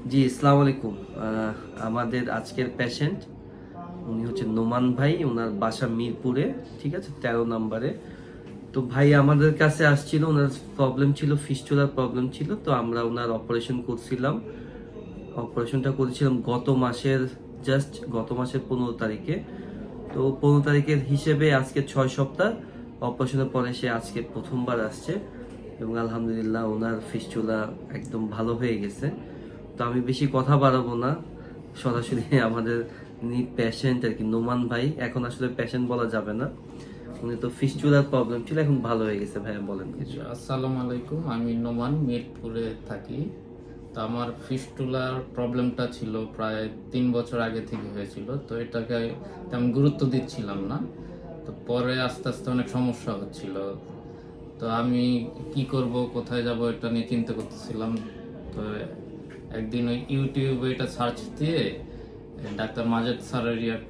জি, আসসালামু আলাইকুম। আমাদের আজকের পেশেন্ট উনি হচ্ছে নোমান ভাই, ওনার বাসা মিরপুরে, ঠিক আছে, 13 নম্বরে। তো ভাই আমাদের কাছে আসছিল, ওনার প্রবলেম ছিল, ফিস্টুলার প্রবলেম ছিল। তো আমরা ওনার অপারেশন করছিলাম। অপারেশনটা করেছিলাম গত মাসের 15 তারিখে। তো 15 তারিখের হিসেবে আজকে 6 সপ্তাহ অপারেশনের পরে সে আজকে প্রথমবার আসছে, এবং আলহামদুলিল্লাহ ওনার ফিস্টুলা একদম ভালো হয়ে গেছে। তো আমি বেশি কথা বাড়াবো না, সরাসরি আমাদের পেশেন্ট আর কি, নোমান ভাই, এখন আসলে পেশেন্ট বলা যাবে না, উনি তো ফিস্টুলার প্রবলেম ছিল, এখন ভালো হয়ে গেছে। ভাইয়া বলেন কিছু। আসসালামু আলাইকুম, আমি নোমান মিরপুরে থাকি। তো আমার ফিস্টুলার প্রবলেমটা ছিল প্রায় 3 বছর আগে থেকে হয়েছিল। তো এটাকে তেমন গুরুত্ব দিচ্ছিলাম না। তো পরে আস্তে আস্তে অনেক সমস্যা হচ্ছিল। তো আমি কি করব, কোথায় যাব, এটা নিয়ে চিন্তা করতেছিলাম। তো একদিন ওই ইউটিউবে এটা সার্চ দিয়ে ডাক্তার মাজেদ স্যারের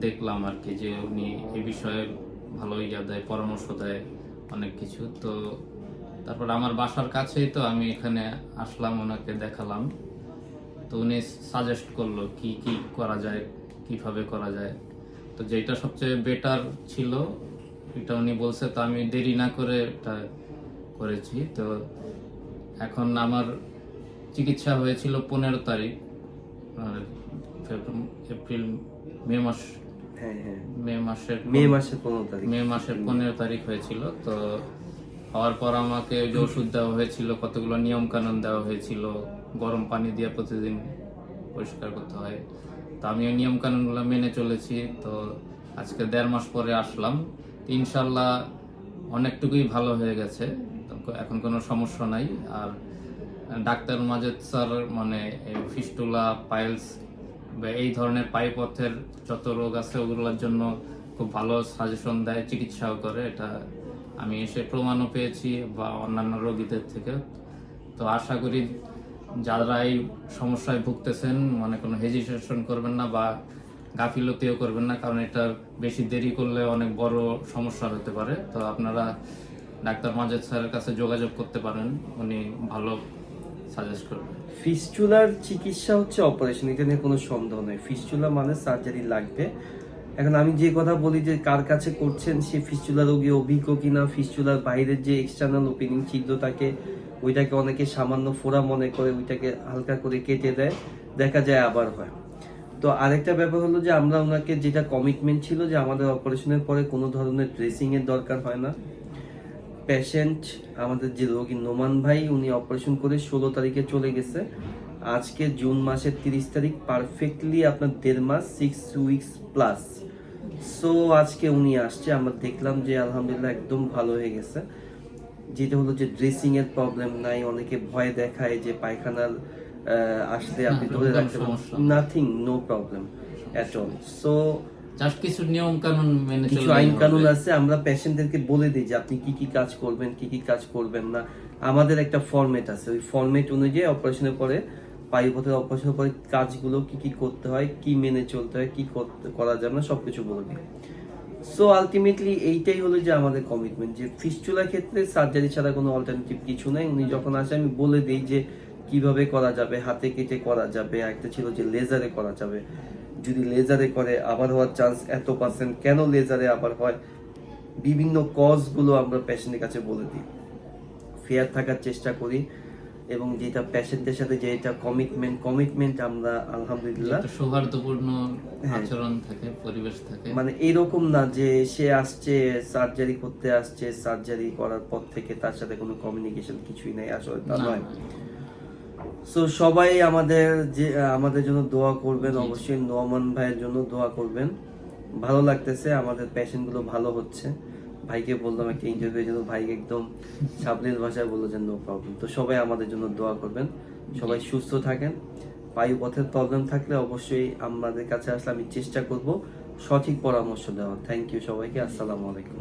দেখলাম আর কি, যে উনি এই বিষয়ে ভালো দেয়, পরামর্শ দেয় অনেক কিছু। তো তারপর আমার বাসার কাছেই, তো আমি এখানে আসলাম, ওনাকে দেখালাম। তো উনি সাজেস্ট করলো কি কি করা যায়, কিভাবে করা যায়। তো যেটা সবচেয়ে বেটার ছিল এটা উনি বলছে। তো আমি দেরি না করে এটা করেছি। তো এখন আমার চিকিৎসা হয়েছিল 15 তারিখ, আর এপ্রিল মে মাস হ্যাঁ, হ্যাঁ, মে মাসের মে মাসের 15 তারিখ। মে মাসের 15 তারিখ হয়েছিল। তো হওয়ার পর আমাকে যে ওষুধ দেওয়া হয়েছিল, কতগুলো নিয়ম কানুন দেওয়া হয়েছিল। গরম পানি দিয়ে প্রতিদিন পরিষ্কার করতে হয়। তো আমি ওই নিয়ম কানুনগুলো মেনে চলেছি। তো আজকে 1.5 মাস পরে আসলাম। ইনশাল্লাহ অনেকটুকুই ভালো হয়ে গেছে। তো এখন কোনো সমস্যা নাই। আর ডাক্তার মাজেদ স্যার মানে এই ফিস্টুলা, পাইলস বা এই ধরনের পাইপথের যত রোগ আছে ওগুলোর জন্য খুব ভালো সাজেশন দেয়, চিকিৎসাও করে। এটা আমি এসে প্রমাণও পেয়েছি, বা অন্যান্য রোগীদের থেকে। তো আশা করি যারা এই সমস্যায় ভুগতেছেন, মানে কোনো হেজিটেশন করবেন না বা গাফিলতিও করবেন না, কারণ এটা বেশি দেরি করলে অনেক বড় সমস্যা হতে পারে। তো আপনারা ডাক্তার মাজেদ স্যারের কাছে যোগাযোগ করতে পারেন, উনি ভালো সাজেস্ট করবেন। ফিস্টুলার চিকিৎসা হচ্ছে অপারেশন, এটা নিয়ে কোনো সন্দেহ নেই। ফিস্টুলা মানে সার্জারি লাগবে। এখন আমি যে কথা বলি যে কার কাছে করছেন সে ফিস্টুলা রোগী অভিজ্ঞ কিনা, ফিস্টুলার বাইরের যে এক্সটার্নাল ওপেনিং ছিদ্র থাকে ওইটাকে অনেকে সামান্য ফোড়া মনে করে, ওইটাকে হালকা করে কেটে দেয়, দেখা যায় আবার হয়। তো আরেকটা ব্যাপার হলো যে আমরা ওনাকে যেটা কমিটমেন্ট ছিল যে আমাদের অপারেশনের পরে কোনো ধরনের ড্রেসিং এর দরকার হয় না। পেশেন্ট আমাদের যে রোগী নোমান ভাই, উনি অপারেশন করে 16 তারিখে চলে গেছে। আজকে জুন মাসের 30 তারিখ, পারফেক্টলি আপনার 1.5 মাস, 6 উইকস প্লাস। সো আজকে উনি আসছে, আমরা দেখলাম যে আলহামদুলিল্লাহ একদম ভালো হয়ে গেছে। যেটা হলো যে ড্রেসিং এর প্রবলেম নাই। অনেকে ভয় দেখায় যে পায়খানার আসলে আপনি ধরে রাখতে পারবেন, nothing, no problem at all. So just কিছু নিয়ম কানুন মেনে কিছু চললেই আইন কানুন হবে। আছে, আমরা পেশেন্টদেরকে বলে দিই যে আপনি কি কি কাজ করবেন, কি কি কাজ করবেন না। আমাদের একটা ফরম্যাট আছে, ওই ফরম্যাট অনুযায়ী অপারেশনের পরে, পাইপথের অপারেশনের পরে কাজগুলো কি কি করতে হয়, কি মেনে চলতে হয়, কি করা যাবে না, সবকিছু বলে দিই। সো আলটিমেটলি এইটাই হলো যে আমাদের কমিটমেন্ট, যে ফিস্টুলার ক্ষেত্রে সার্জারি ছাড়া কোনো অল্টারনেটিভ কিছু নাই। উনি যখন আসে আমি বলে দিই যে কিভাবে করা যাবে, হাতে কেটে করা যাবে, একটা ছিল যে লেজারে করা যাবে। যদি লেজারে করে আবার হওয়ার চান্স এত%, কেন লেজারে আবার হয়, বিভিন্ন কজগুলো আমরা পেশেন্টের কাছে বলে দিই, ফেয়ার থাকার চেষ্টা করি। এবং যেটা পেশেন্টের সাথে যেটা কমিটমেন্ট আমরা আলহামদুলিল্লাহ একটা সৌহার্দ্যপূর্ণ হ্যাঁ, আচরণ থাকে, পরিবেশ থাকে। মানে এরকম না যে সে আসছে সার্জারি করতে আসছে, সার্জারি করার পর থেকে তার সাথে কোনো কমিউনিকেশন কিছুই নাই, আসলে তা না, নয়। না। সো সবাই আমাদের জন্য দোয়া করবেন, জি, জি। অবশ্যই নোমান ভাইয়ের জন্য দোয়া করবেন। ভালো লাগতেছে, আমাদের পেশেন্ট গুলো ভালো হচ্ছে। ভাইকে বললাম একটা ইন্টারভিউর জন্য, ভাই একদম সাবলীল ভাষায় বললো যে নো প্রবলেম। তো সবাই আমাদের জন্য দোয়া করবেন, সবাই সুস্থ থাকেন। বায়ুপথের প্রবলেম থাকলে অবশ্যই আমাদের কাছে আসলে আমি চেষ্টা করব সঠিক পরামর্শ দেওয়ার। থ্যাংক ইউ সবাইকে, আসসালামু আলাইকুম।